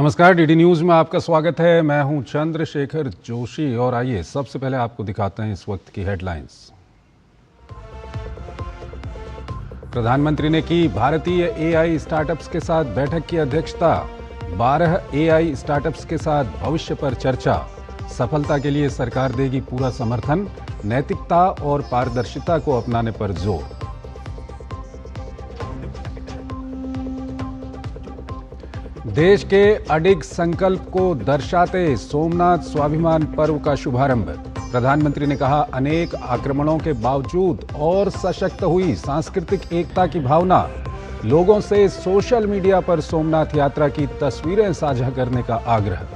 नमस्कार, DD news में आपका स्वागत है। मैं हूं चंद्रशेखर जोशी और आइए सबसे पहले आपको दिखाते हैं इस वक्त की हेडलाइंस। प्रधानमंत्री ने की भारतीय एआई स्टार्टअप्स के साथ बैठक की अध्यक्षता। 12 एआई स्टार्टअप्स के साथ भविष्य पर चर्चा। सफलता के लिए सरकार देगी पूरा समर्थन। नैतिकता और पारदर्शिता को अपनाने पर जोर। देश के अडिग संकल्प को दर्शाते सोमनाथ स्वाभिमान पर्व का शुभारंभ। प्रधानमंत्री ने कहा, अनेक आक्रमणों के बावजूद और सशक्त हुई सांस्कृतिक एकता की भावना। लोगों से सोशल मीडिया पर सोमनाथ यात्रा की तस्वीरें साझा करने का आग्रह।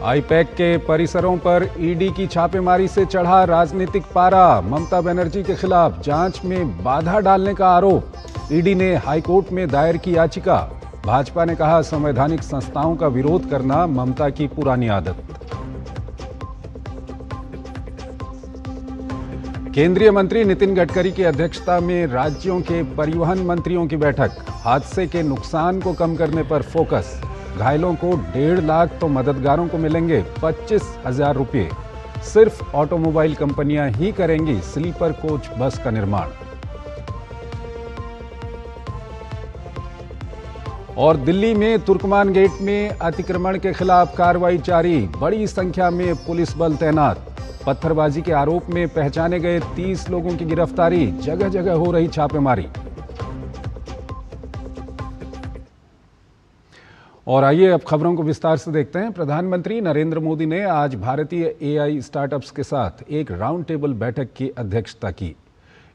आईपैक के परिसरों पर ईडी की छापेमारी से चढ़ा राजनीतिक पारा। ममता बनर्जी के खिलाफ जांच में बाधा डालने का आरोप। ईडी ने हाईकोर्ट में दायर की याचिका। भाजपा ने कहा, संवैधानिक संस्थाओं का विरोध करना ममता की पुरानी आदत। केंद्रीय मंत्री नितिन गडकरी की अध्यक्षता में राज्यों के परिवहन मंत्रियों की बैठक। हादसे के नुकसान को कम करने पर फोकस। घायलों को 1.5 लाख तो मददगारों को मिलेंगे 25,000 रुपये। सिर्फ ऑटोमोबाइल कंपनियां ही करेंगी स्लीपर कोच बस का निर्माण। और दिल्ली में तुर्कमान गेट में अतिक्रमण के खिलाफ कार्रवाई जारी। बड़ी संख्या में पुलिस बल तैनात। पत्थरबाजी के आरोप में पहचाने गए 30 लोगों की गिरफ्तारी। जगह जगह हो रही छापेमारी। और आइए अब खबरों को विस्तार से देखते हैं। प्रधानमंत्री नरेंद्र मोदी ने आज भारतीय एआई स्टार्टअप्स के साथ एक राउंड टेबल बैठक की अध्यक्षता की।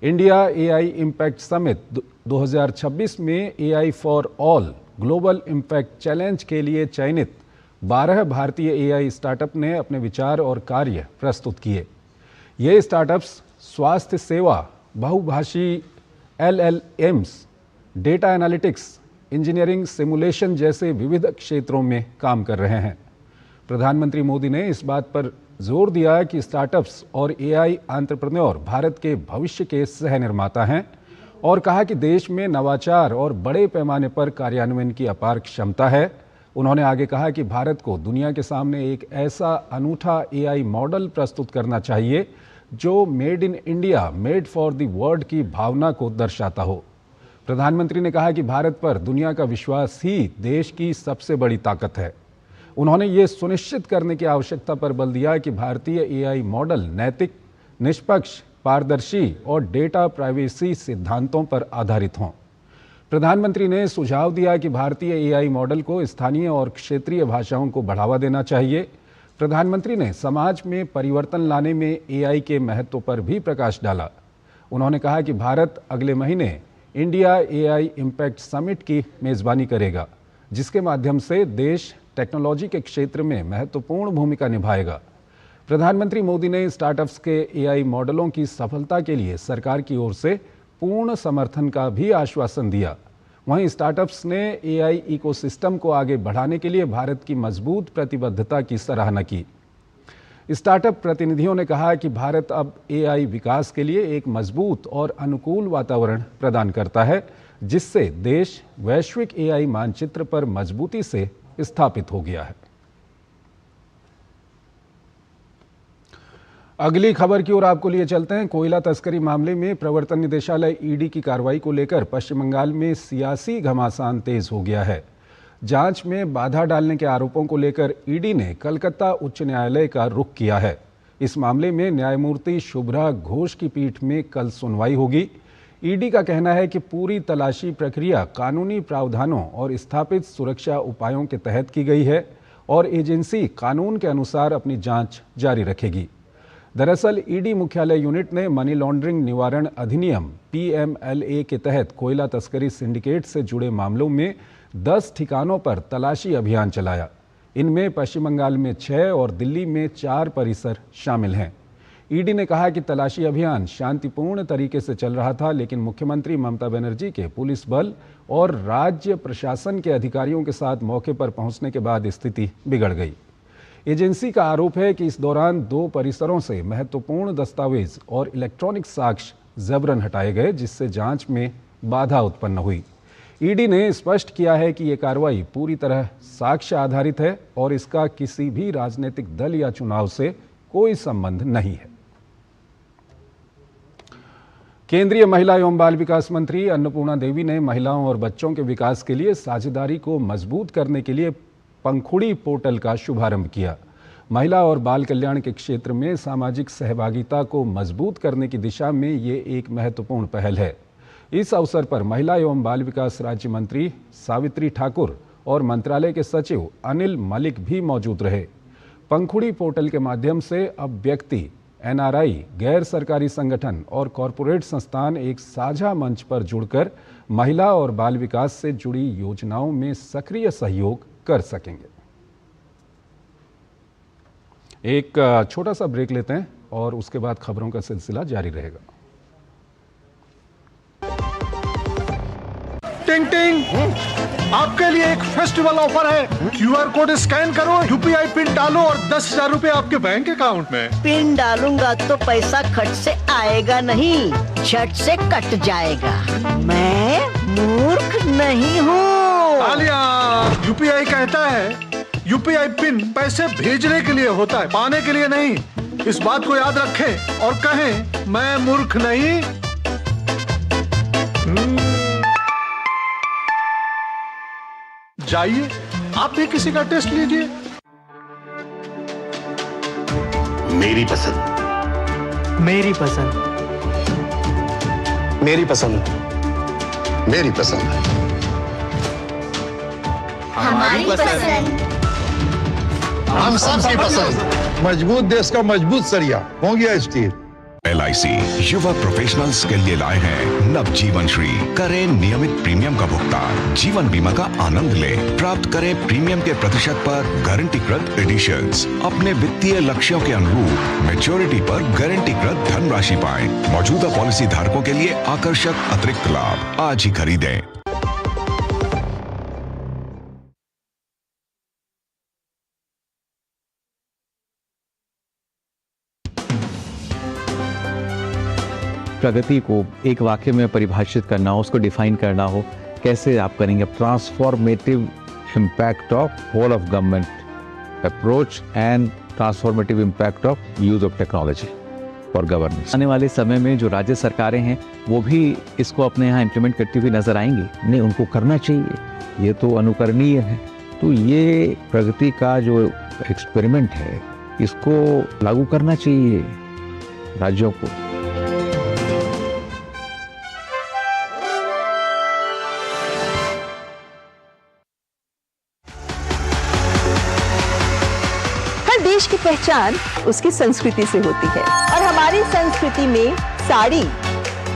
इंडिया एआई इम्पैक्ट समिट 2026 में AI for all global impact challenge के लिए चयनित 12 भारतीय एआई स्टार्टअप ने अपने विचार और कार्य प्रस्तुत किए। ये स्टार्टअप्स स्वास्थ्य सेवा, बहुभाषी LLMs, data analytics, engineering, simulation जैसे विविध क्षेत्रों में काम कर रहे हैं। प्रधानमंत्री मोदी ने इस बात पर जोर दिया कि स्टार्टअप्स और एआई एंटरप्रेन्योर भारत के भविष्य के सह निर्माता हैं और कहा कि देश में नवाचार और बड़े पैमाने पर कार्यान्वयन की अपार क्षमता है। उन्होंने आगे कहा कि भारत को दुनिया के सामने एक ऐसा अनूठा एआई मॉडल प्रस्तुत करना चाहिए जो made in India, made for the world की भावना को दर्शाता हो। प्रधानमंत्री ने कहा कि भारत पर दुनिया का विश्वास ही देश की सबसे बड़ी ताकत है। उन्होंने ये सुनिश्चित करने की आवश्यकता पर बल दिया कि भारतीय एआई मॉडल नैतिक, निष्पक्ष, पारदर्शी और डेटा प्राइवेसी सिद्धांतों पर आधारित हों। प्रधानमंत्री ने सुझाव दिया कि भारतीय एआई मॉडल को स्थानीय और क्षेत्रीय भाषाओं को बढ़ावा देना चाहिए। प्रधानमंत्री ने समाज में परिवर्तन लाने में एआई के महत्व पर भी प्रकाश डाला। उन्होंने कहा कि भारत अगले महीने इंडिया एआई इम्पैक्ट समिट की मेज़बानी करेगा, जिसके माध्यम से देश टेक्नोलॉजी के क्षेत्र में महत्वपूर्ण भूमिका निभाएगा। प्रधानमंत्री मोदी ने स्टार्टअप्स के एआई मॉडलों की सफलता के लिए सरकार की ओर से पूर्ण समर्थन का भी आश्वासन दिया। वहीं स्टार्टअप्स ने एआई इकोसिस्टम को आगे बढ़ाने के लिए भारत की मजबूत प्रतिबद्धता की सराहना की। स्टार्टअप प्रतिनिधियों ने कहा कि भारत अब एआई विकास के लिए एक मजबूत और अनुकूल वातावरण प्रदान करता है, जिससे देश वैश्विक एआई मानचित्र पर मजबूती से स्थापित हो गया है। अगली खबर की ओर आपको लिए चलते हैं। कोयला तस्करी मामले में प्रवर्तन निदेशालय ईडी की कार्रवाई को लेकर पश्चिम बंगाल में सियासी घमासान तेज हो गया है। जांच में बाधा डालने के आरोपों को लेकर ईडी ने कलकत्ता उच्च न्यायालय का रुख किया है। इस मामले में न्यायमूर्ति शुभ्रा घोष की पीठ में कल सुनवाई होगी। ईडी का कहना है कि पूरी तलाशी प्रक्रिया कानूनी प्रावधानों और स्थापित सुरक्षा उपायों के तहत की गई है और एजेंसी कानून के अनुसार अपनी जांच जारी रखेगी। दरअसल ईडी मुख्यालय यूनिट ने मनी लॉन्ड्रिंग निवारण अधिनियम PMLA के तहत कोयला तस्करी सिंडिकेट से जुड़े मामलों में 10 ठिकानों पर तलाशी अभियान चलाया। इनमें पश्चिम बंगाल में 6 और दिल्ली में 4 परिसर शामिल हैं। ईडी ने कहा कि तलाशी अभियान शांतिपूर्ण तरीके से चल रहा था, लेकिन मुख्यमंत्री ममता बनर्जी के पुलिस बल और राज्य प्रशासन के अधिकारियों के साथ मौके पर पहुंचने के बाद स्थिति बिगड़ गई। एजेंसी का आरोप है कि इस दौरान 2 परिसरों से महत्वपूर्ण दस्तावेज और इलेक्ट्रॉनिक साक्ष्य जबरन हटाए गए, जिससे जांच में बाधा उत्पन्न हुई। ईडी ने स्पष्ट किया है कि यह कार्रवाई पूरी तरह साक्ष्य आधारित है और इसका किसी भी राजनीतिक दल या चुनाव से कोई संबंध नहीं है। केंद्रीय महिला एवं बाल विकास मंत्री अन्नपूर्णा देवी ने महिलाओं और बच्चों के विकास के लिए साझेदारी को मजबूत करने के लिए पंखुड़ी पोर्टल का शुभारंभ किया। महिला और बाल कल्याण के क्षेत्र में सामाजिक सहभागिता को मजबूत करने की दिशा में ये एक महत्वपूर्ण पहल है। इस अवसर पर महिला एवं बाल विकास राज्य मंत्री सावित्री ठाकुर और मंत्रालय के सचिव अनिल मलिक भी मौजूद रहे। पंखुड़ी पोर्टल के माध्यम से अब व्यक्ति, NRI, गैर सरकारी संगठन और कॉरपोरेट संस्थान एक साझा मंच पर जुड़कर महिला और बाल विकास से जुड़ी योजनाओं में सक्रिय सहयोग कर सकेंगे। एक छोटा सा ब्रेक लेते हैं और उसके बाद खबरों का सिलसिला जारी रहेगा। टिंग टिंग, आपके लिए एक फेस्टिवल ऑफर है। QR कोड स्कैन करो, UPI पिन डालो और 10,000 रुपए आपके बैंक अकाउंट में। पिन डालूंगा तो पैसा खट से आएगा नहीं, झट से कट जाएगा। मैं मूर्ख नहीं हूँ। तालियां। UPI कहता है UPI पिन पैसे भेजने के लिए होता है, पाने के लिए नहीं। इस बात को याद रखें और कहें, मैं मूर्ख नहीं। जाइए, आप भी किसी का टेस्ट लीजिए। मेरी पसंद, मेरी पसंद, मेरी पसंद, मेरी पसंद, हमारी पसंद, हम सबकी पसंद। मजबूत देश का मजबूत सरिया हो गया स्टील। LIC युवा प्रोफेशनल्स के लिए लाए हैं नवजीवन श्री। करें नियमित प्रीमियम का भुगतान, जीवन बीमा का आनंद लें। प्राप्त करें प्रीमियम के प्रतिशत पर गारंटीकृत एडिशंस। अपने वित्तीय लक्ष्यों के अनुरूप मैच्योरिटी पर गारंटीकृत धनराशि पाएं। मौजूदा पॉलिसी धारकों के लिए आकर्षक अतिरिक्त लाभ। आज ही खरीदें। प्रगति को एक वाक्य में परिभाषित करना हो, उसको डिफाइन करना हो, कैसे आप करेंगे? Transformative impact of whole of government approach and transformative impact of use of technology for governance. आने वाले समय में जो राज्य सरकारें हैं वो भी इसको अपने यहाँ इम्प्लीमेंट करती हुई नजर आएंगी। नहीं, उनको करना चाहिए, ये तो अनुकरणीय है। तो ये प्रगति का जो एक्सपेरिमेंट है, इसको लागू करना चाहिए राज्यों को। देश की पहचान उसकी संस्कृति से होती है और हमारी संस्कृति में साड़ी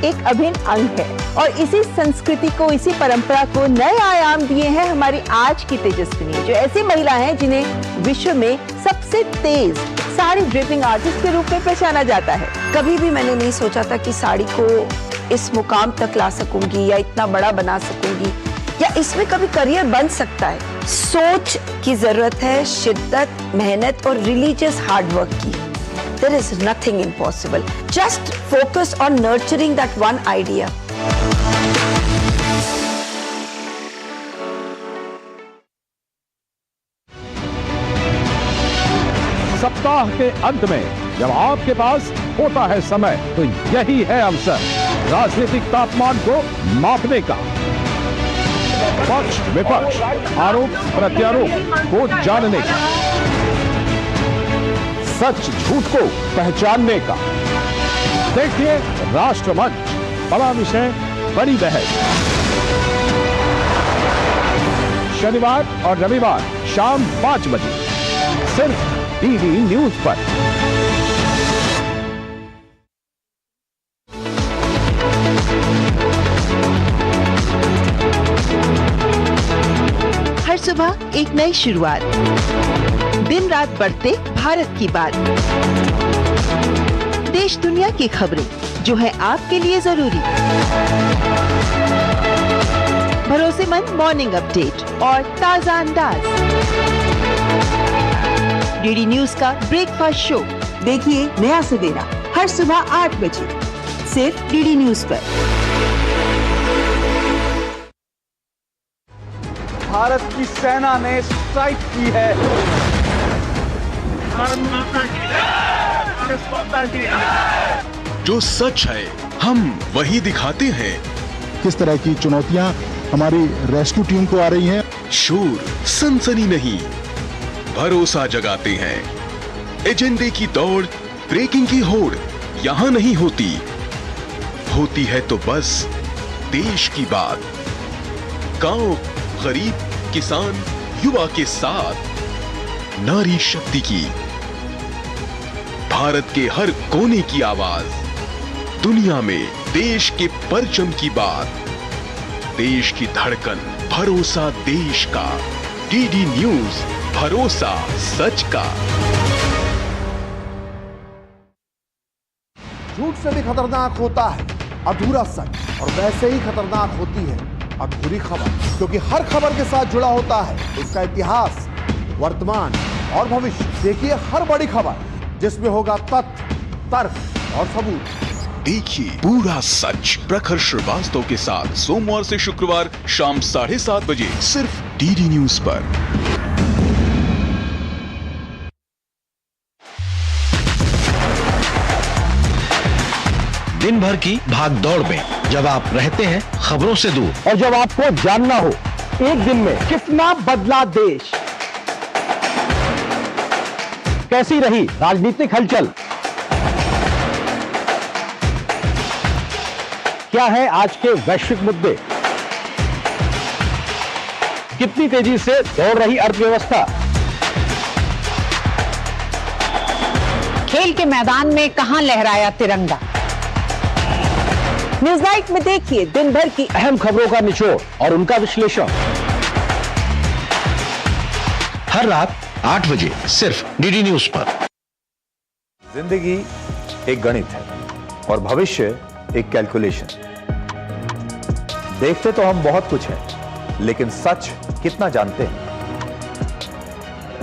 एक अभिन्न अंग है। और इसी संस्कृति को, इसी परंपरा को नए आयाम दिए हैं हमारी आज की तेजस्विनी, जो ऐसी महिला हैं जिन्हें विश्व में सबसे तेज साड़ी ड्रेपिंग आर्टिस्ट के रूप में पहचाना जाता है। कभी भी मैंने नहीं सोचा था कि साड़ी को इस मुकाम तक ला सकूंगी या इतना बड़ा बना सकूंगी या इसमें कभी करियर बन सकता है। सोच की जरूरत है, शिद्दत, मेहनत और रिलीजियस हार्ड वर्क की। There is nothing impossible. Just focus on nurturing that one idea. सप्ताह के अंत में जब आपके पास होता है समय, तो यही है अवसर राजनीतिक तापमान को मापने का। पक्ष विपक्ष, आरोप प्रत्यारोप को जानने का, सच झूठ को पहचानने का। देखिए राष्ट्रमंच, बड़ा विषय, बड़ी बहस। शनिवार और रविवार शाम 5 बजे सिर्फ DD न्यूज पर। हर सुबह एक नई शुरुआत, दिन रात बढ़ते भारत की बात, देश दुनिया की खबरें जो है आपके लिए जरूरी, भरोसेमंद मॉर्निंग अपडेट और ताजा अंदाज। DD न्यूज का ब्रेकफास्ट शो देखिए नया सवेरा हर सुबह 8 बजे सिर्फ DD न्यूज पर। भारत की सेना ने स्ट्राइक की है। जो सच है हम वही दिखाते हैं। किस तरह की चुनौतियां हमारी रेस्क्यू टीम को आ रही हैं। शोर सनसनी नहीं, भरोसा जगाते हैं। एजेंडे की दौड़, ब्रेकिंग की होड़ यहां नहीं होती। होती है तो बस देश की बात। गांव, गरीब, किसान, युवा के साथ नारी शक्ति की, भारत के हर कोने की आवाज, दुनिया में देश के परचम की बात, देश की धड़कन, भरोसा देश का। डीडी न्यूज, भरोसा सच का। झूठ से भी खतरनाक होता है अधूरा सच, और वैसे ही खतरनाक होती है अधूरी खबर, क्योंकि हर खबर के साथ जुड़ा होता है उसका इतिहास, वर्तमान और भविष्य। देखिए हर बड़ी खबर जिसमें होगा तथ्य, तर्क और सबूत। देखिए पूरा सच प्रखर श्रीवास्तव के साथ सोमवार से शुक्रवार शाम 7:30 बजे सिर्फ डीडी न्यूज पर। दिन भर की भाग दौड़ में जब आप रहते हैं खबरों से दूर, और जब आपको जानना हो एक दिन में कितना बदला देश, कैसी रही राजनीतिक हलचल, क्या है आज के वैश्विक मुद्दे, कितनी तेजी से दौड़ रही अर्थव्यवस्था, खेल के मैदान में कहां लहराया तिरंगा। न्यूज नाइट में देखिए दिन भर की अहम खबरों का निचोड़ और उनका विश्लेषण। हर रात 8 बजे सिर्फ डीडी न्यूज पर। जिंदगी एक गणित है और भविष्य एक कैलकुलेशन। देखते तो हम बहुत कुछ हैं, लेकिन सच कितना जानते हैं?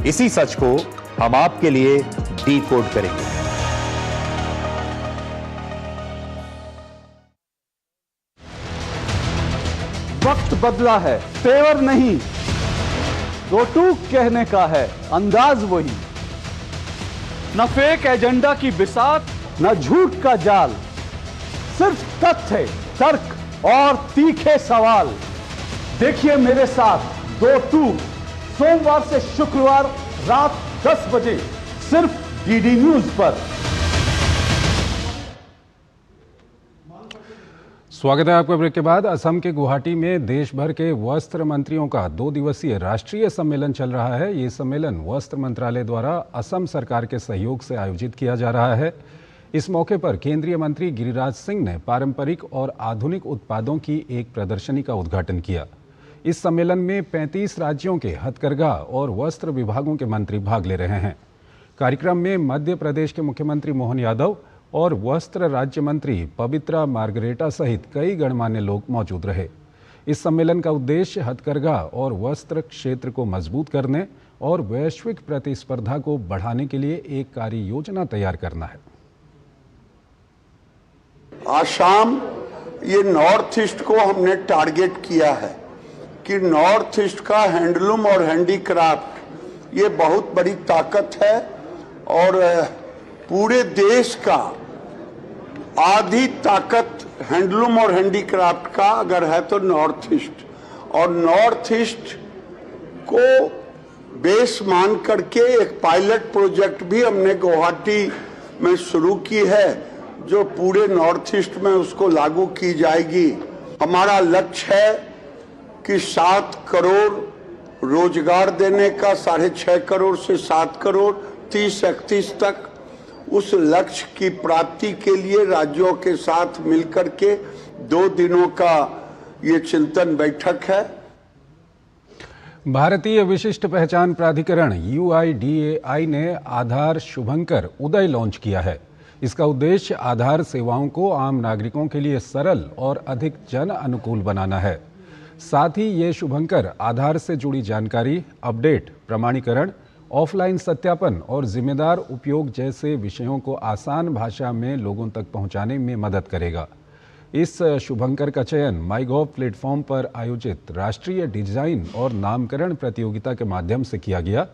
इसी सच को हम आपके लिए डीकोड करेंगे। वक्त बदला है, तेवर नहीं, दो टूक कहने का है अंदाज वही। न फेक एजेंडा की बिसात, न झूठ का जाल, सिर्फ तथ्य, तर्क और तीखे सवाल। देखिए मेरे साथ दो टूक, सोमवार से शुक्रवार रात 10 बजे सिर्फ डीडी न्यूज पर। स्वागत है आपका ब्रेक के बाद। असम के गुवाहाटी में देश भर के वस्त्र मंत्रियों का 2 दिवसीय राष्ट्रीय सम्मेलन चल रहा है। ये सम्मेलन वस्त्र मंत्रालय द्वारा असम सरकार के सहयोग से आयोजित किया जा रहा है। इस मौके पर केंद्रीय मंत्री गिरिराज सिंह ने पारंपरिक और आधुनिक उत्पादों की एक प्रदर्शनी का उद्घाटन किया। इस सम्मेलन में 35 राज्यों के हथकरघा और वस्त्र विभागों के मंत्री भाग ले रहे हैं। कार्यक्रम में मध्य प्रदेश के मुख्यमंत्री मोहन यादव और वस्त्र राज्य मंत्री पवित्रा मार्गरेटा सहित कई गणमान्य लोग मौजूद रहे। इस सम्मेलन का उद्देश्य हथकरघा और वस्त्र क्षेत्र को मजबूत करने और वैश्विक प्रतिस्पर्धा को बढ़ाने के लिए एक कार्य योजना तैयार करना है। आसाम, ये नॉर्थ ईस्ट को हमने टारगेट किया है कि नॉर्थ ईस्ट का हैंडलूम और हैंडीक्राफ्ट ये बहुत बड़ी ताकत है, और पूरे देश का आधी ताकत हैंडलूम और हैंडीक्राफ्ट का अगर है तो नॉर्थ ईस्ट, और नॉर्थ ईस्ट को बेस मान करके एक पायलट प्रोजेक्ट भी हमने गुवाहाटी में शुरू की है, जो पूरे नॉर्थ ईस्ट में उसको लागू की जाएगी। हमारा लक्ष्य है कि 7 करोड़ रोजगार देने का, 6.5 करोड़ से 7 करोड़ 30-31 तक। उस लक्ष्य की प्राप्ति के लिए राज्यों के साथ मिलकर के 2 दिनों का ये चिंतन बैठक है। भारतीय विशिष्ट पहचान प्राधिकरण UIDAI ने आधार शुभंकर उदय लॉन्च किया है। इसका उद्देश्य आधार सेवाओं को आम नागरिकों के लिए सरल और अधिक जन अनुकूल बनाना है। साथ ही ये शुभंकर आधार से जुड़ी जानकारी, अपडेट, प्रमाणीकरण, ऑफलाइन सत्यापन और जिम्मेदार उपयोग जैसे विषयों को आसान भाषा में लोगों तक पहुंचाने में मदद करेगा। इस शुभंकर का चयन माईगॉव प्लेटफॉर्म पर आयोजित राष्ट्रीय डिजाइन और नामकरण प्रतियोगिता के माध्यम से किया गया,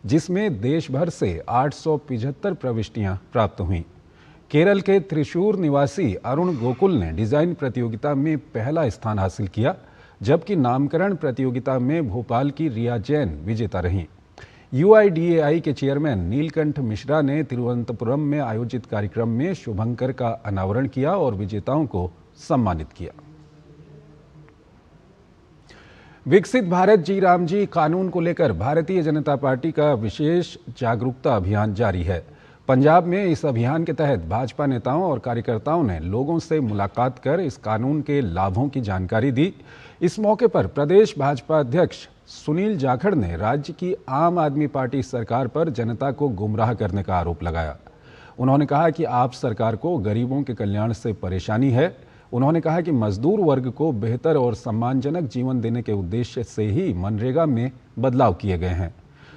जिसमें देश भर से 875 प्रविष्टियां प्राप्त हुईं। केरल के त्रिशूर निवासी अरुण गोकुल ने डिजाइन प्रतियोगिता में पहला स्थान हासिल किया, जबकि नामकरण प्रतियोगिता में भोपाल की रिया जैन विजेता रहीं। UIDAI के चेयरमैन नीलकंठ मिश्रा ने तिरुवनंतपुरम में आयोजित कार्यक्रम में शुभंकर का अनावरण किया और विजेताओं को सम्मानित किया। विकसित भारत जी राम जी कानून को लेकर भारतीय जनता पार्टी का विशेष जागरूकता अभियान जारी है। पंजाब में इस अभियान के तहत भाजपा नेताओं और कार्यकर्ताओं ने लोगों से मुलाकात कर इस कानून के लाभों की जानकारी दी। इस मौके पर प्रदेश भाजपा अध्यक्ष सुनील जाखड़ ने राज्य की आम आदमी पार्टी सरकार पर जनता को गुमराह करने का आरोप लगाया। उन्होंने कहा कि आप सरकार को गरीबों के कल्याण से परेशानी है। उन्होंने कहा कि मजदूर वर्ग को बेहतर और सम्मानजनक जीवन देने के उद्देश्य से ही मनरेगा में बदलाव किए गए हैं।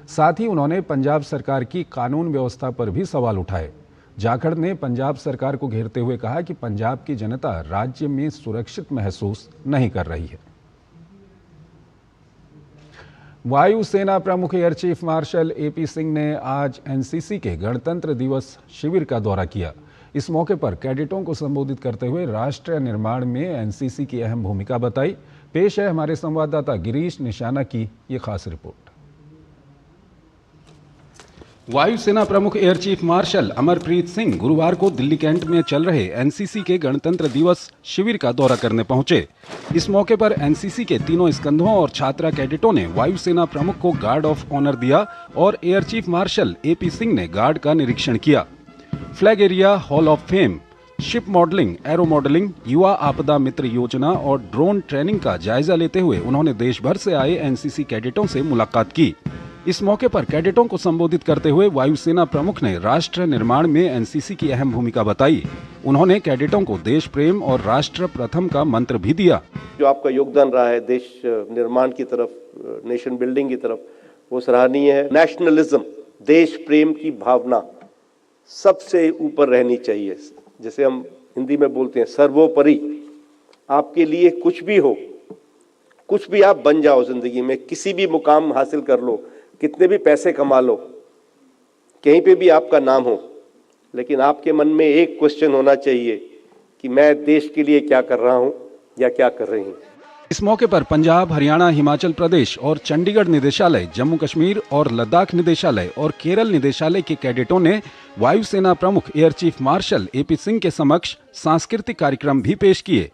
साथ ही उन्होंने पंजाब सरकार की कानून व्यवस्था पर भी सवाल उठाए। जाखड़ ने पंजाब सरकार को घेरते हुए कहा कि पंजाब की जनता राज्य में सुरक्षित महसूस नहीं कर रही है। वायुसेना प्रमुख air chief marshal AP Singh ने आज NCC के गणतंत्र दिवस शिविर का दौरा किया। इस मौके पर कैडेटों को संबोधित करते हुए राष्ट्र निर्माण में NCC की अहम भूमिका बताई। पेश है हमारे संवाददाता गिरीश निशाना की ये खास रिपोर्ट। वायुसेना प्रमुख air chief marshal Amarpreet Singh गुरुवार को दिल्ली कैंट में चल रहे NCC के गणतंत्र दिवस शिविर का दौरा करने पहुंचे। इस मौके पर NCC के तीनों स्कंधों और छात्रा कैडेटों ने वायुसेना प्रमुख को गार्ड ऑफ ऑनर दिया और air chief marshal AP Singh ने गार्ड का निरीक्षण किया। Flag area, hall of fame, ship modelling, aero modelling, युवा आपदा मित्र योजना और ड्रोन ट्रेनिंग का जायजा लेते हुए उन्होंने देश भर से आए NCC कैडेटों से मुलाकात की। इस मौके पर कैडेटों को संबोधित करते हुए वायुसेना प्रमुख ने राष्ट्र निर्माण में NCC की अहम भूमिका बताई। उन्होंने कैडेटों को देश प्रेम और राष्ट्र प्रथम का मंत्र भी दिया। जो आपका योगदान रहा है देश निर्माण की तरफ, नेशन बिल्डिंग की तरफ, वो सराहनीय है। नेशनलिज्म, देश प्रेम की भावना सबसे ऊपर रहनी चाहिए। जैसे हम हिंदी में बोलते हैं, सर्वोपरि। आपके लिए कुछ भी हो, कुछ भी आप बन जाओ जिंदगी में, किसी भी मुकाम हासिल कर लो, कितने भी पैसे कमा लो, कहीं पे भी आपका नाम हो, लेकिन आपके मन में एक क्वेश्चन होना चाहिए कि मैं देश के लिए क्या कर रहा हूं या क्या कर रही हूं। इस मौके पर पंजाब, हरियाणा, हिमाचल प्रदेश और चंडीगढ़ निदेशालय, जम्मू कश्मीर और लद्दाख निदेशालय और केरल निदेशालय के कैडेटों ने वायुसेना प्रमुख air chief marshal AP Singh के समक्ष सांस्कृतिक कार्यक्रम भी पेश किए।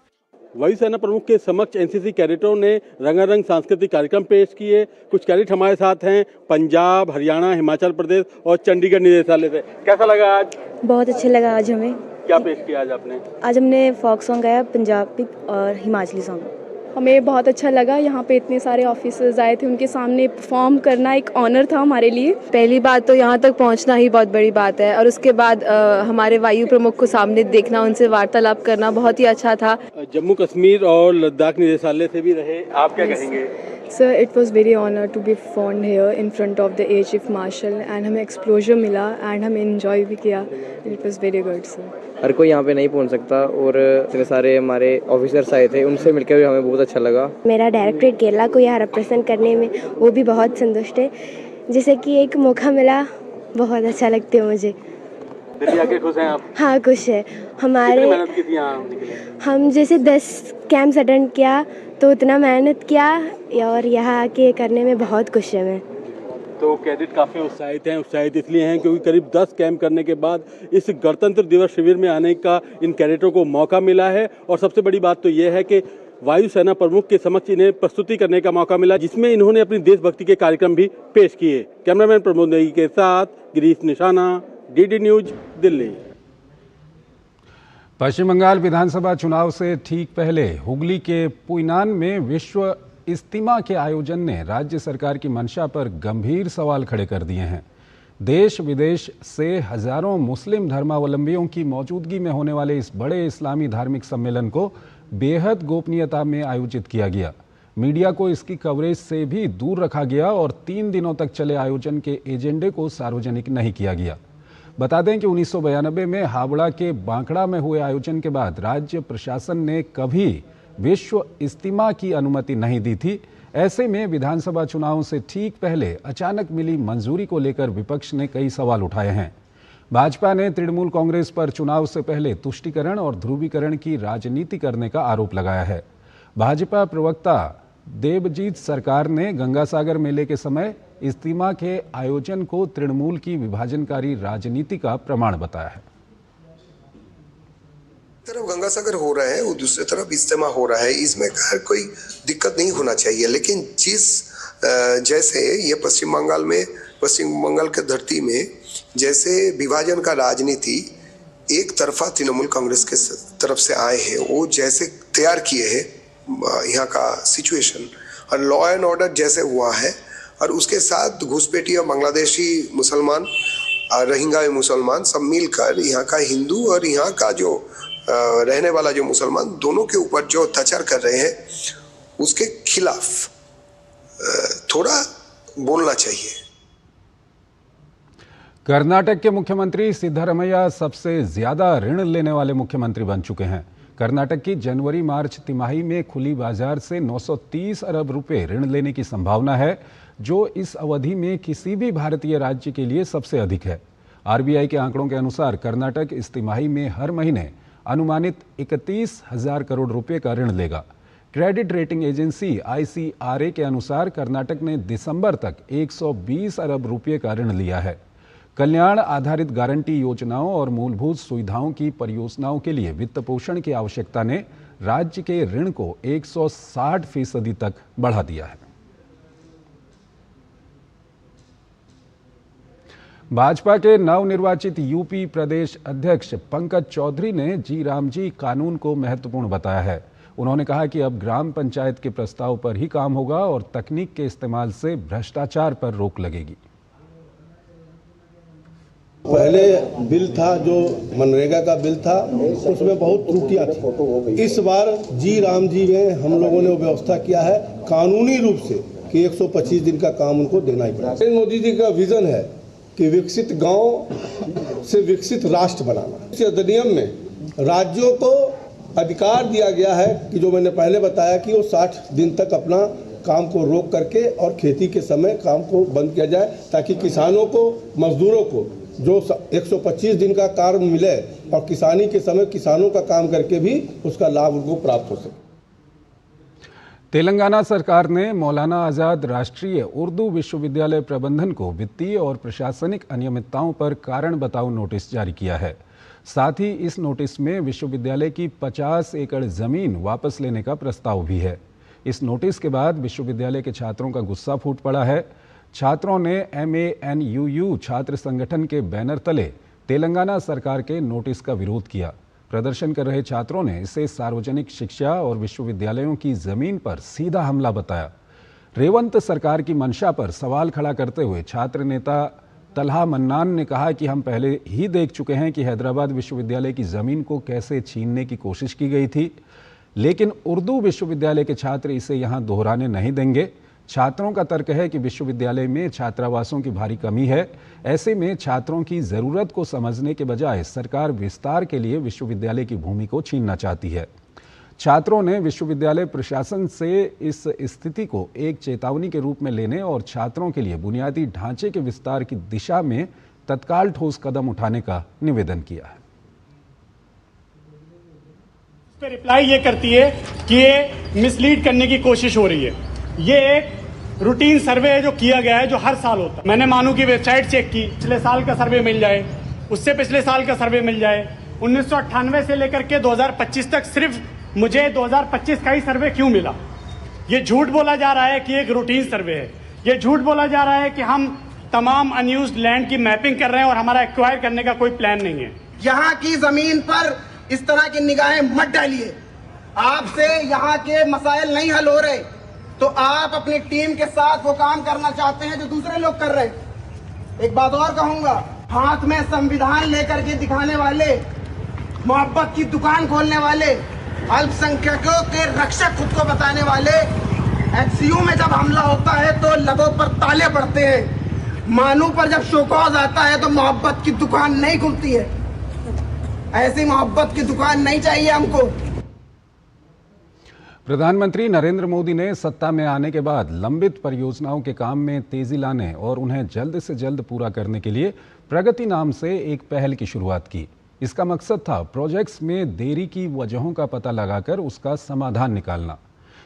वायुसेना प्रमुख के समक्ष NCC कैडेटों ने रंगारंग सांस्कृतिक कार्यक्रम पेश किए। कुछ कैडेट हमारे साथ हैं पंजाब, हरियाणा, हिमाचल प्रदेश और चंडीगढ़ निदेशालय से। कैसा लगा आज? बहुत अच्छा लगा आज हमें। क्या पेश किया आज आपने? आज हमने फोक सॉन्ग गाया, पंजाबी और हिमाचली सॉन्ग। हमें बहुत अच्छा लगा। यहाँ पे इतने सारे ऑफिसर्स आए थे, उनके सामने परफॉर्म करना एक ऑनर था हमारे लिए। पहली बात तो यहाँ तक पहुँचना ही बहुत बड़ी बात है, और उसके बाद हमारे वायु प्रमुख को सामने देखना, उनसे वार्तालाप करना बहुत ही अच्छा था। जम्मू कश्मीर और लद्दाख निदेशालय से भी रहे, आप क्या कहेंगे? Sir, it was very honor to be found here in front of the Air Chief Marshal and हमें एक्सप्लोजर मिला एंड हमें एंजॉय भी किया। It was very good, sir. हर कोई यहाँ पे नहीं पहुँच सकता और इतने सारे हमारे ऑफिसर्स आए थे, उनसे मिलकर भी हमें बहुत अच्छा लगा। मेरा डायरेक्टरेट केरला को यहाँ रिप्रेजेंट करने में वो भी बहुत संतुष्ट है, जैसे कि एक मौका मिला, बहुत अच्छा लगता है मुझे। दिल्ली आके खुश हैं आप? हाँ, खुश है। हमारे मेहनत की थी यहाँ आने के लिए? हम जैसे 10 कैंप्स अटेंड किया तो उतना मेहनत किया और यहाँ आके करने में बहुत खुश है मैं। तो कैडेट काफ़ी उत्साहित हैं। उत्साहित इसलिए हैं क्योंकि करीब 10 कैंप करने के बाद इस गणतंत्र दिवस शिविर में आने का इन कैडेटों को मौका मिला है। और सबसे बड़ी बात तो ये है कि वायुसेना प्रमुख के समक्ष इन्हें प्रस्तुति करने का मौका मिला, जिसमें इन्होंने अपनी देशभक्ति के कार्यक्रम भी पेश किए। कैमरामैन प्रमोद नेगी के साथ गिरीश निशाना, DD न्यूज, दिल्ली। पश्चिम बंगाल विधानसभा चुनाव से ठीक पहले हुगली के पुइनान में विश्व इज्तिमा के आयोजन ने राज्य सरकार की मंशा पर गंभीर सवाल खड़े कर दिए हैं। देश विदेश से हजारों मुस्लिम धर्मावलंबियों की मौजूदगी में होने वाले इस बड़े इस्लामी धार्मिक सम्मेलन को बेहद गोपनीयता में आयोजित किया गया। मीडिया को इसकी कवरेज से भी दूर रखा गया और 3 दिनों तक चले आयोजन के एजेंडे को सार्वजनिक नहीं किया गया। बता दें कि 1992 में हावड़ा के बांकड़ा में हुए आयोजन के बाद राज्य प्रशासन ने कभी विश्व इज्तिमा की अनुमति नहीं दी थी। ऐसे में विधानसभा चुनावों से ठीक पहले अचानक मिली मंजूरी को लेकर विपक्ष ने कई सवाल उठाए हैं। भाजपा ने तृणमूल कांग्रेस पर चुनाव से पहले तुष्टीकरण और ध्रुवीकरण की राजनीति करने का आरोप लगाया है। भाजपा प्रवक्ता देबजीत सरकार ने गंगासागर मेले के समय इज्तिमा के आयोजन को तृणमूल की विभाजनकारी राजनीति का प्रमाण बताया है। तरफ गंगासागर हो रहा है और दूसरी तरफ इज्तिमा हो रहा है, इसमें कोई दिक्कत नहीं होना चाहिए। लेकिन जैसे ये पश्चिम बंगाल के धरती में जैसे विभाजन का राजनीति एक तरफा तृणमूल कांग्रेस के तरफ से आए हैं, वो जैसे तैयार किए हैं यहाँ का सिचुएशन और लॉ एंड ऑर्डर जैसे हुआ है, और उसके साथ घुसपैठिया बांग्लादेशी मुसलमान और रोहिंग्या मुसलमान सब मिलकर यहाँ का हिंदू और यहाँ का जो रहने वाला जो मुसलमान दोनों के ऊपर जो अत्याचार कर रहे हैं, उसके खिलाफ थोड़ा बोलना चाहिए। कर्नाटक के मुख्यमंत्री सिद्धरमैया सबसे ज्यादा ऋण लेने वाले मुख्यमंत्री बन चुके हैं। कर्नाटक की जनवरी-मार्च तिमाही में खुली बाजार से 930 अरब रुपए ऋण लेने की संभावना है, जो इस अवधि में किसी भी भारतीय राज्य के लिए सबसे अधिक है। आरबीआई के आंकड़ों के अनुसार कर्नाटक इस तिमाही में हर महीने अनुमानित 31,000 करोड़ रुपए का ऋण लेगा। क्रेडिट रेटिंग एजेंसी ICRA के अनुसार कर्नाटक ने दिसंबर तक 120 अरब रुपए का ऋण लिया है। कल्याण आधारित गारंटी योजनाओं और मूलभूत सुविधाओं की परियोजनाओं के लिए वित्त पोषण की आवश्यकता ने राज्य के ऋण को 160% तक बढ़ा दिया है। भाजपा के नवनिर्वाचित यूपी प्रदेश अध्यक्ष पंकज चौधरी ने जी रामजी कानून को महत्वपूर्ण बताया है। उन्होंने कहा कि अब ग्राम पंचायत के प्रस्ताव पर ही काम होगा और तकनीक के इस्तेमाल से भ्रष्टाचार पर रोक लगेगी। पहले बिल था जो मनरेगा का बिल था, उसमें बहुत त्रुटियां थी। इस बार जी राम जी में हम लोगों ने वो व्यवस्था किया है कानूनी रूप से कि 125 दिन का काम उनको देना ही पड़ेगा। मोदी जी का विजन है कि विकसित गांव से विकसित राष्ट्र बनाना। इस अधिनियम में राज्यों को अधिकार दिया गया है कि जो मैंने पहले बताया कि वो 60 दिन तक अपना काम को रोक करके और खेती के समय काम को बंद किया जाए, ताकि किसानों को, मजदूरों को जो 125 दिन का कार्य मिले और किसानी के समय किसानों का काम करके भी उसका लाभ उनको प्राप्त हो सके। तेलंगाना सरकार ने मौलाना आज़ाद राष्ट्रीय उर्दू विश्वविद्यालय प्रबंधन को वित्तीय और प्रशासनिक अनियमितताओं पर कारण बताओ नोटिस जारी किया है। साथ ही इस नोटिस में विश्वविद्यालय की 50 एकड़ जमीन वापस लेने का प्रस्ताव भी है। इस नोटिस के बाद विश्वविद्यालय के छात्रों का गुस्सा फूट पड़ा है। छात्रों ने MANUU छात्र संगठन के बैनर तले तेलंगाना सरकार के नोटिस का विरोध किया। प्रदर्शन कर रहे छात्रों ने इसे सार्वजनिक शिक्षा और विश्वविद्यालयों की जमीन पर सीधा हमला बताया। रेवंत सरकार की मंशा पर सवाल खड़ा करते हुए छात्र नेता तलहा मन्नान ने कहा कि हम पहले ही देख चुके हैं कि हैदराबाद विश्वविद्यालय की जमीन को कैसे छीनने की कोशिश की गई थी, लेकिन उर्दू विश्वविद्यालय के छात्र इसे यहां दोहराने नहीं देंगे। छात्रों का तर्क है कि विश्वविद्यालय में छात्रावासों की भारी कमी है। ऐसे में छात्रों की जरूरत को समझने के बजाय सरकार विस्तार के लिए विश्वविद्यालय की भूमि को छीनना चाहती है। छात्रों ने विश्वविद्यालय प्रशासन से इस स्थिति को एक चेतावनी के रूप में लेने और छात्रों के लिए बुनियादी ढांचे के विस्तार की दिशा में तत्काल ठोस कदम उठाने का निवेदन किया है। इस पर रिप्लाई ये करती है कि ये मिसलीड करने की कोशिश हो रही है। ये एक रूटीन सर्वे है जो किया गया है, जो हर साल होता है। मैंने मानू की वेबसाइट चेक की, पिछले साल का सर्वे मिल जाए, उससे पिछले साल का सर्वे मिल जाए, 1998 से लेकर के 2025 तक सिर्फ मुझे 2025 का ही सर्वे क्यों मिला? ये झूठ बोला जा रहा है कि एक रूटीन सर्वे है। ये झूठ बोला जा रहा है कि हम तमाम अनयूज्ड लैंड की मैपिंग कर रहे हैं और हमारा एक्वायर करने का कोई प्लान नहीं है। यहाँ की जमीन पर इस तरह की निगाहें मत डालिए। आपसे यहाँ के मसाइल नहीं हल हो रहे तो आप अपनी टीम के साथ वो काम करना चाहते हैं जो दूसरे लोग कर रहे हैं। एक बात और कहूंगा, हाथ में संविधान लेकर के दिखाने वाले, मोहब्बत की दुकान खोलने वाले, अल्पसंख्यकों के रक्षक खुद को बताने वाले, HCU में जब हमला होता है तो लबों पर ताले पड़ते हैं। मानू पर जब शोकॉज आता है तो मोहब्बत की दुकान नहीं खुलती है। ऐसी मोहब्बत की दुकान नहीं चाहिए हमको। प्रधानमंत्री नरेंद्र मोदी ने सत्ता में आने के बाद लंबित परियोजनाओं के काम में तेजी लाने और उन्हें जल्द से जल्द पूरा करने के लिए प्रगति नाम से एक पहल की शुरुआत की। इसका मकसद था प्रोजेक्ट्स में देरी की वजहों का पता लगाकर उसका समाधान निकालना।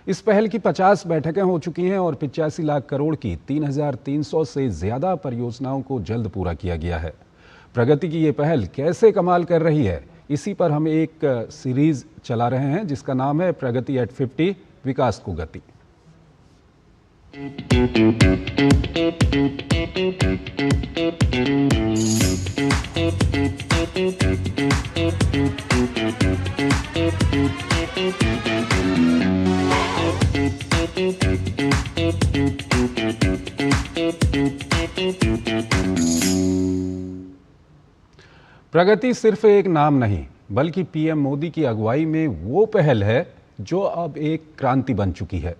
इस पहल की 50 बैठकें हो चुकी हैं और 85 लाख करोड़ की 3,300 से ज्यादा परियोजनाओं को जल्द पूरा किया गया है। प्रगति की ये पहल कैसे कमाल कर रही है, इसी पर हम एक सीरीज चला रहे हैं जिसका नाम है प्रगति एट 50, विकास को गति। प्रगति सिर्फ एक नाम नहीं बल्कि पीएम मोदी की अगुवाई में वो पहल है जो अब एक क्रांति बन चुकी है।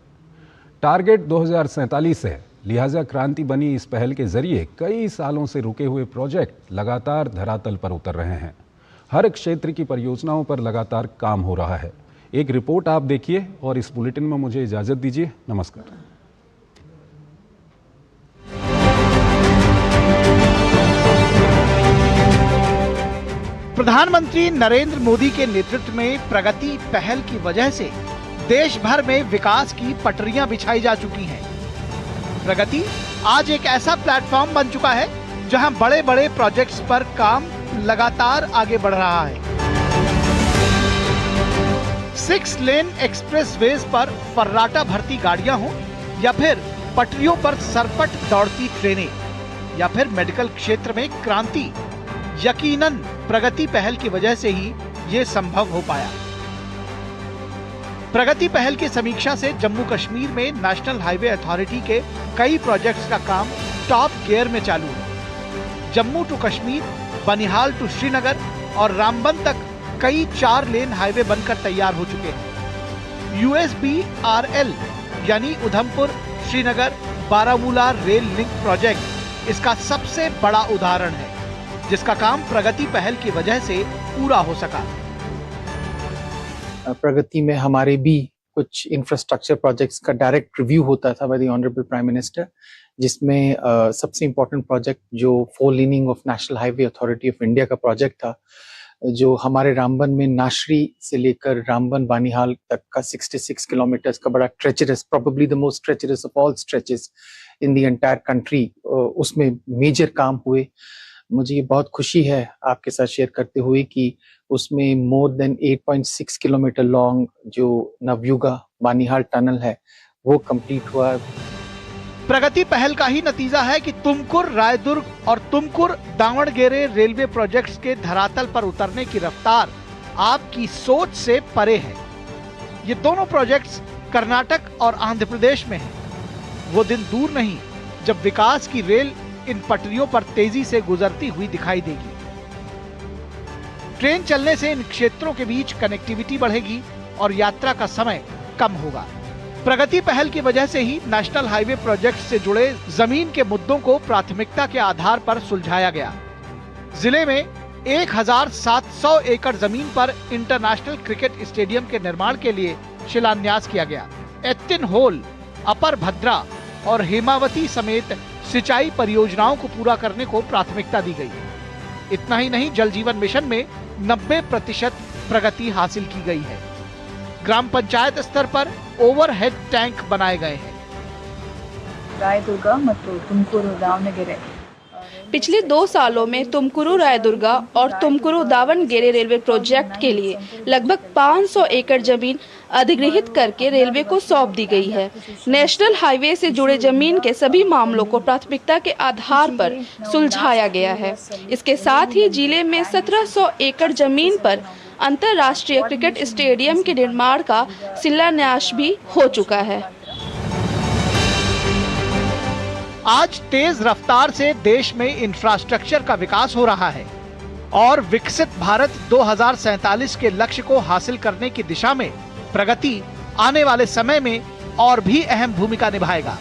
टारगेट 2047 है, लिहाजा क्रांति बनी इस पहल के जरिए कई सालों से रुके हुए प्रोजेक्ट लगातार धरातल पर उतर रहे हैं। हर क्षेत्र की परियोजनाओं पर लगातार काम हो रहा है। एक रिपोर्ट आप देखिए और इस बुलेटिन में मुझे इजाजत दीजिए। नमस्कार। प्रधानमंत्री नरेंद्र मोदी के नेतृत्व में प्रगति पहल की वजह से देश भर में विकास की पटरियां बिछाई जा चुकी हैं। प्रगति आज एक ऐसा प्लेटफॉर्म बन चुका है जहां बड़े बड़े प्रोजेक्ट्स पर काम लगातार आगे बढ़ रहा है। 6 लेन एक्सप्रेसवेज पर फर्राटा भरती गाड़ियां हों या फिर पटरियों पर सरपट दौड़ती ट्रेनें या फिर मेडिकल क्षेत्र में क्रांति, यकीनन प्रगति पहल की वजह से ही ये संभव हो पाया। प्रगति पहल की समीक्षा से जम्मू कश्मीर में नेशनल हाईवे अथॉरिटी के कई प्रोजेक्ट्स का काम टॉप गियर में चालू है। जम्मू टू कश्मीर, बनिहाल टू श्रीनगर और रामबन तक कई 4 लेन हाईवे बनकर तैयार हो चुके हैं। USBRL यानी Udhampur Srinagar Baramulla rail link project इसका सबसे बड़ा उदाहरण है, जिसका काम प्रगति पहल की वजह से पूरा हो सका। प्रगति में हमारे भी कुछ इंफ्रास्ट्रक्चर प्रोजेक्ट्स का डायरेक्ट रिव्यू होता था by the honourable prime minister, जिसमें सबसे इम्पोर्टेंट प्रोजेक्ट जो 4 laning of national highway authority of India का प्रोजेक्ट था, जो हमारे रामबन में नाशरी से लेकर रामबन बानिहाल तक का 66 किलोमीटर्स का बड़ा treacherous, probably the most treacherous of all stretches in the entire country, उसमें मेजर काम हुए। मुझे ये बहुत खुशी है आपके साथ शेयर करते हुए कि उसमें मोर देन 8.6 किलोमीटर लॉन्ग जो नवयुगा बानिहाल टनल है वो कंप्लीट हुआ। प्रगति पहल का ही नतीजा है कि तुमकुर रायदुर्ग और तुमकुर दावणगेरे रेलवे प्रोजेक्ट्स के धरातल पर उतरने की रफ्तार आपकी सोच से परे है। ये दोनों प्रोजेक्ट्स कर्नाटक और आंध्र प्रदेश में हैं। वो दिन दूर नहीं जब विकास की रेल इन पटरियों पर तेजी से गुजरती हुई दिखाई देगी। ट्रेन चलने से इन क्षेत्रों के बीच कनेक्टिविटी बढ़ेगी और यात्रा का समय कम होगा। प्रगति पहल की वजह से ही नेशनल हाईवे प्रोजेक्ट से जुड़े जमीन के मुद्दों को प्राथमिकता के आधार पर सुलझाया गया। जिले में 1700 एकड़ जमीन पर इंटरनेशनल क्रिकेट स्टेडियम के निर्माण के लिए शिलान्यास किया गया। एत्तिन होल, अपर भद्रा और हेमावती समेत सिंचाई परियोजनाओं को पूरा करने को प्राथमिकता दी गई। इतना ही नहीं, जल जीवन मिशन में 90% प्रगति हासिल की गई है। ग्राम पंचायत स्तर पर ओवरहेड टैंक बनाए गए हैं। रायदुर्ग ಮತ್ತು ತುಮಕೂರು ದಾವಣಗೆರೆ पिछले 2 सालों में तुमकुरू रायदुर्गा और तुमकुरू दावणगेरे रेलवे प्रोजेक्ट के लिए लगभग 500 एकड़ जमीन अधिग्रहित करके रेलवे को सौंप दी गई है। नेशनल हाईवे से जुड़े जमीन के सभी मामलों को प्राथमिकता के आधार पर सुलझाया गया है। इसके साथ ही जिले में 1700 एकड़ जमीन पर अंतर्राष्ट्रीय क्रिकेट स्टेडियम के निर्माण का शिलान्यास भी हो चुका है। आज तेज रफ्तार से देश में इंफ्रास्ट्रक्चर का विकास हो रहा है और विकसित भारत 2047 के लक्ष्य को हासिल करने की दिशा में प्रगति आने वाले समय में और भी अहम भूमिका निभाएगा।